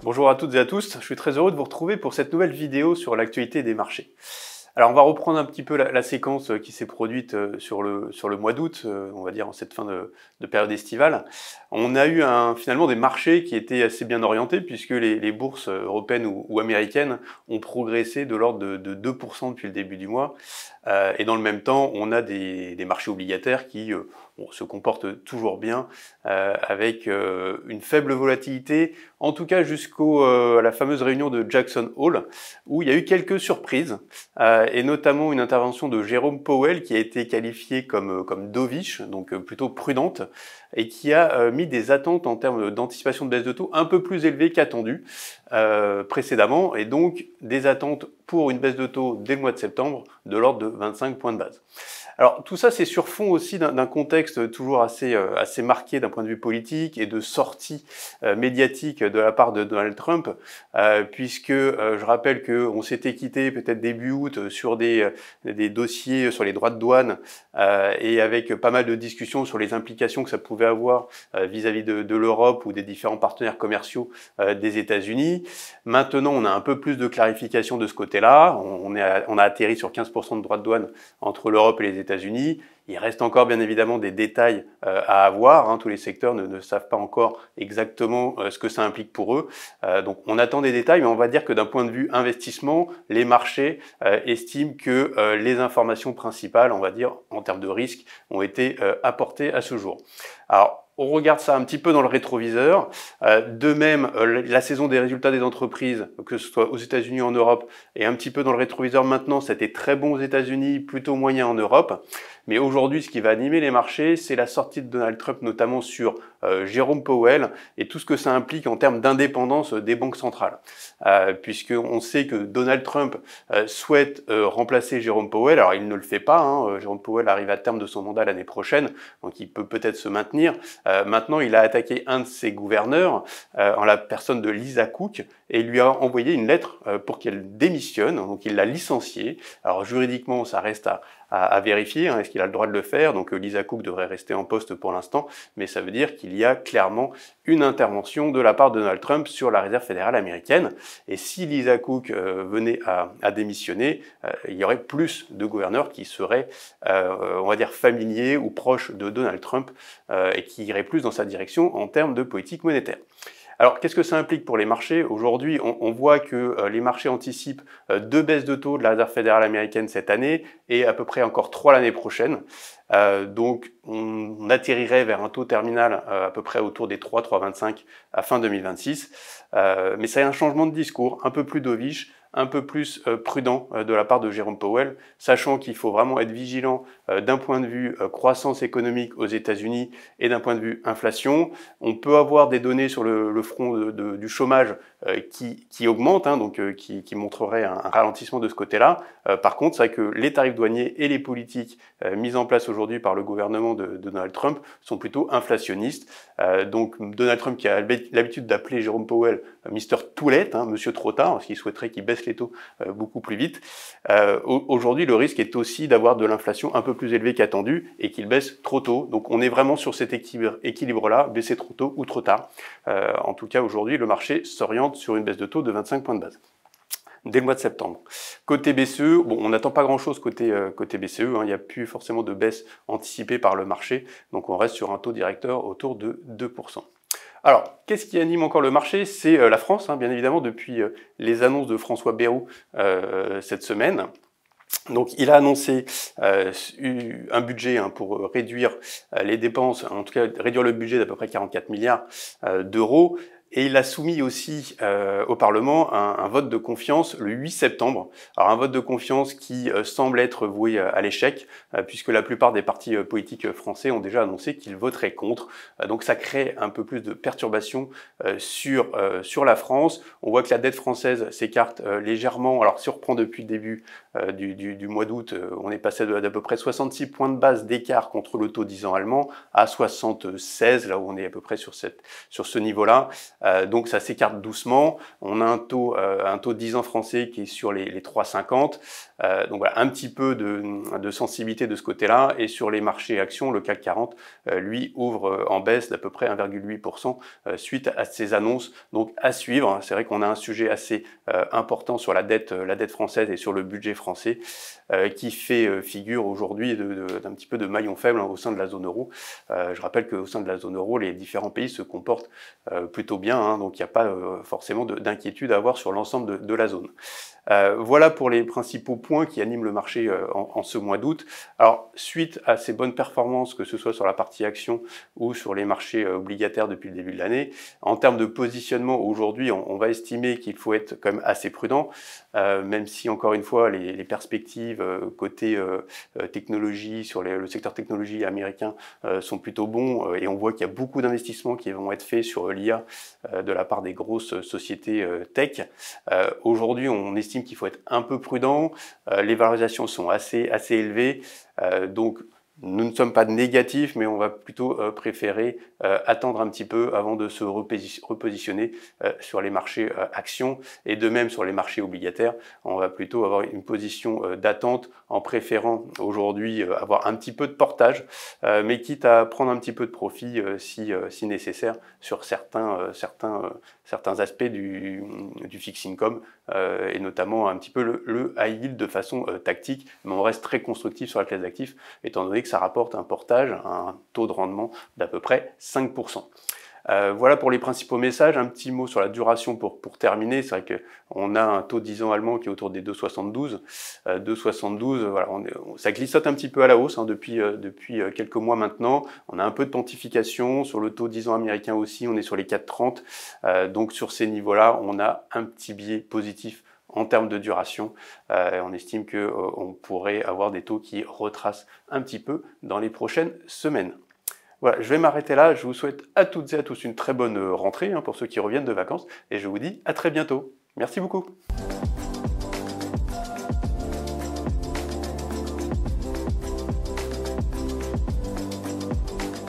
Bonjour à toutes et à tous, je suis très heureux de vous retrouver pour cette nouvelle vidéo sur l'actualité des marchés. Alors on va reprendre un petit peu la séquence qui s'est produite sur le mois d'août, on va dire en cette fin de période estivale. On a eu finalement des marchés qui étaient assez bien orientés puisque les bourses européennes ou américaines ont progressé de l'ordre de 2% depuis le début du mois. Et dans le même temps, on a des marchés obligataires qui se comportent toujours bien avec une faible volatilité, en tout cas jusqu'à la fameuse réunion de Jackson Hole où il y a eu quelques surprises. Et notamment une intervention de Jérôme Powell qui a été qualifiée comme dovish, donc plutôt prudente, et qui a mis des attentes en termes d'anticipation de baisse de taux un peu plus élevées qu'attendues précédemment, et donc des attentes pour une baisse de taux dès le mois de septembre de l'ordre de 25 points de base. Alors tout ça c'est sur fond aussi d'un contexte toujours assez marqué d'un point de vue politique et de sortie médiatique de la part de Donald Trump, puisque je rappelle qu'on s'était quitté peut-être début août sur des dossiers sur les droits de douane et avec pas mal de discussions sur les implications que ça pouvait avoir vis-à-vis de l'Europe ou des différents partenaires commerciaux des États-Unis. Maintenant on a un peu plus de clarification de ce côté-là, on a atterri sur 15% de droits de douane entre l'Europe et les États-Unis. Il reste encore bien évidemment des détails à avoir, hein. Tous les secteurs ne savent pas encore exactement ce que ça implique pour eux. Donc on attend des détails, mais on va dire que d'un point de vue investissement, les marchés estiment que les informations principales, on va dire en termes de risque, ont été apportées à ce jour. Alors, on regarde ça un petit peu dans le rétroviseur. De même, la saison des résultats des entreprises, que ce soit aux États-Unis ou en Europe, est un petit peu dans le rétroviseur maintenant. C'était très bon aux États-Unis, plutôt moyen en Europe. Mais aujourd'hui, ce qui va animer les marchés, c'est la sortie de Donald Trump, notamment sur Jérôme Powell, et tout ce que ça implique en termes d'indépendance des banques centrales. Puisqu'on sait que Donald Trump souhaite remplacer Jérôme Powell. Alors, il ne le fait pas, hein. Jérôme Powell arrive à terme de son mandat l'année prochaine, donc il peut peut-être se maintenir. Maintenant, il a attaqué un de ses gouverneurs, en la personne de Lisa Cook, et il lui a envoyé une lettre pour qu'elle démissionne. Donc, il l'a licenciée. Alors, juridiquement, ça reste à vérifier, hein, est-ce qu'il a le droit de le faire. Donc Lisa Cook devrait rester en poste pour l'instant, mais ça veut dire qu'il y a clairement une intervention de la part de Donald Trump sur la Réserve fédérale américaine. Et si Lisa Cook venait à démissionner, il y aurait plus de gouverneurs qui seraient, on va dire, familiers ou proches de Donald Trump et qui iraient plus dans sa direction en termes de politique monétaire. Alors, qu'est-ce que ça implique pour les marchés? Aujourd'hui, on voit que les marchés anticipent 2 baisses de taux de la Réserve fédérale américaine cette année et à peu près encore 3 l'année prochaine. Donc, on atterrirait vers un taux terminal à peu près autour des 3,25 à fin 2026. Mais c'est un changement de discours, un peu plus dovish, un peu plus prudent de la part de Jérôme Powell, sachant qu'il faut vraiment être vigilant d'un point de vue croissance économique aux États-Unis et d'un point de vue inflation. On peut avoir des données sur le front du chômage qui augmente, hein, donc qui montrerait un ralentissement de ce côté-là. Par contre, c'est vrai que les tarifs douaniers et les politiques mises en place aujourd'hui par le gouvernement de Donald Trump sont plutôt inflationnistes. Donc Donald Trump, qui a l'habitude d'appeler Jérôme Powell Mr. Toulette, hein, Monsieur Trop Tard, parce qu'il souhaiterait qu'il baisse les taux beaucoup plus vite. Aujourd'hui, le risque est aussi d'avoir de l'inflation un peu plus élevée qu'attendu et qu'il baisse trop tôt. Donc on est vraiment sur cet équilibre-là, baisser trop tôt ou trop tard. En tout cas, aujourd'hui, le marché s'oriente sur une baisse de taux de 25 points de base dès le mois de septembre. Côté BCE, bon, on n'attend pas grand-chose côté BCE, hein, il n'y a plus forcément de baisse anticipée par le marché, donc on reste sur un taux directeur autour de 2%. Alors, qu'est-ce qui anime encore le marché? C'est la France, hein, bien évidemment, depuis les annonces de François Bayrou cette semaine. Donc il a annoncé un budget, hein, pour réduire les dépenses, en tout cas réduire le budget d'à peu près 44 milliards d'euros. Et il a soumis aussi au Parlement un vote de confiance le 8 septembre. Alors un vote de confiance qui semble être voué à l'échec, puisque la plupart des partis politiques français ont déjà annoncé qu'ils voteraient contre. Donc ça crée un peu plus de perturbations sur la France. On voit que la dette française s'écarte légèrement. Alors si on reprend depuis le début du mois d'août, on est passé d'à peu près 66 points de base d'écart contre le taux 10 ans allemand à 76, là où on est à peu près sur ce niveau-là. Donc ça s'écarte doucement. On a un taux 10 ans français qui est sur les 3,50. Donc voilà, un petit peu de sensibilité de ce côté-là. Et sur les marchés actions, le CAC 40, lui, ouvre en baisse d'à peu près 1,8% suite à ces annonces. Donc à suivre. C'est vrai qu'on a un sujet assez important sur la dette française et sur le budget français qui fait figure aujourd'hui d'un petit peu de maillon faible au sein de la zone euro. Je rappelle qu'au sein de la zone euro, les différents pays se comportent plutôt bien, hein, donc il n'y a pas forcément d'inquiétude à avoir sur l'ensemble de la zone. Voilà pour les principaux points qui animent le marché en ce mois d'août. Alors, suite à ces bonnes performances, que ce soit sur la partie action ou sur les marchés obligataires depuis le début de l'année, en termes de positionnement, aujourd'hui, on va estimer qu'il faut être quand même assez prudent, même si, encore une fois, les perspectives côté technologie, sur le secteur technologie américain sont plutôt bons, et on voit qu'il y a beaucoup d'investissements qui vont être faits sur l'IA de la part des grosses sociétés tech. Aujourd'hui, on estime qu'il faut être un peu prudent, les valorisations sont assez élevées, donc nous ne sommes pas négatifs, mais on va plutôt préférer attendre un petit peu avant de se repositionner sur les marchés actions, et de même sur les marchés obligataires. On va plutôt avoir une position d'attente en préférant aujourd'hui avoir un petit peu de portage, mais quitte à prendre un petit peu de profit si nécessaire sur certains aspects du fixed income, et notamment un petit peu le high yield de façon tactique, mais on reste très constructif sur la classe d'actifs, étant donné que ça rapporte un portage, un taux de rendement d'à peu près 5%. Voilà pour les principaux messages. Un petit mot sur la duration pour terminer. C'est vrai qu'on a un taux de 10 ans allemand qui est autour des 2,72. 2,72, voilà, ça glissote un petit peu à la hausse hein, depuis quelques mois maintenant. On a un peu de pontification sur le taux de 10 ans américain aussi. On est sur les 4,30. Donc sur ces niveaux-là, on a un petit biais positif en termes de duration. On estime qu'on pourrait avoir des taux qui retracent un petit peu dans les prochaines semaines. Voilà, je vais m'arrêter là. Je vous souhaite à toutes et à tous une très bonne rentrée hein, pour ceux qui reviennent de vacances, et je vous dis à très bientôt. Merci beaucoup.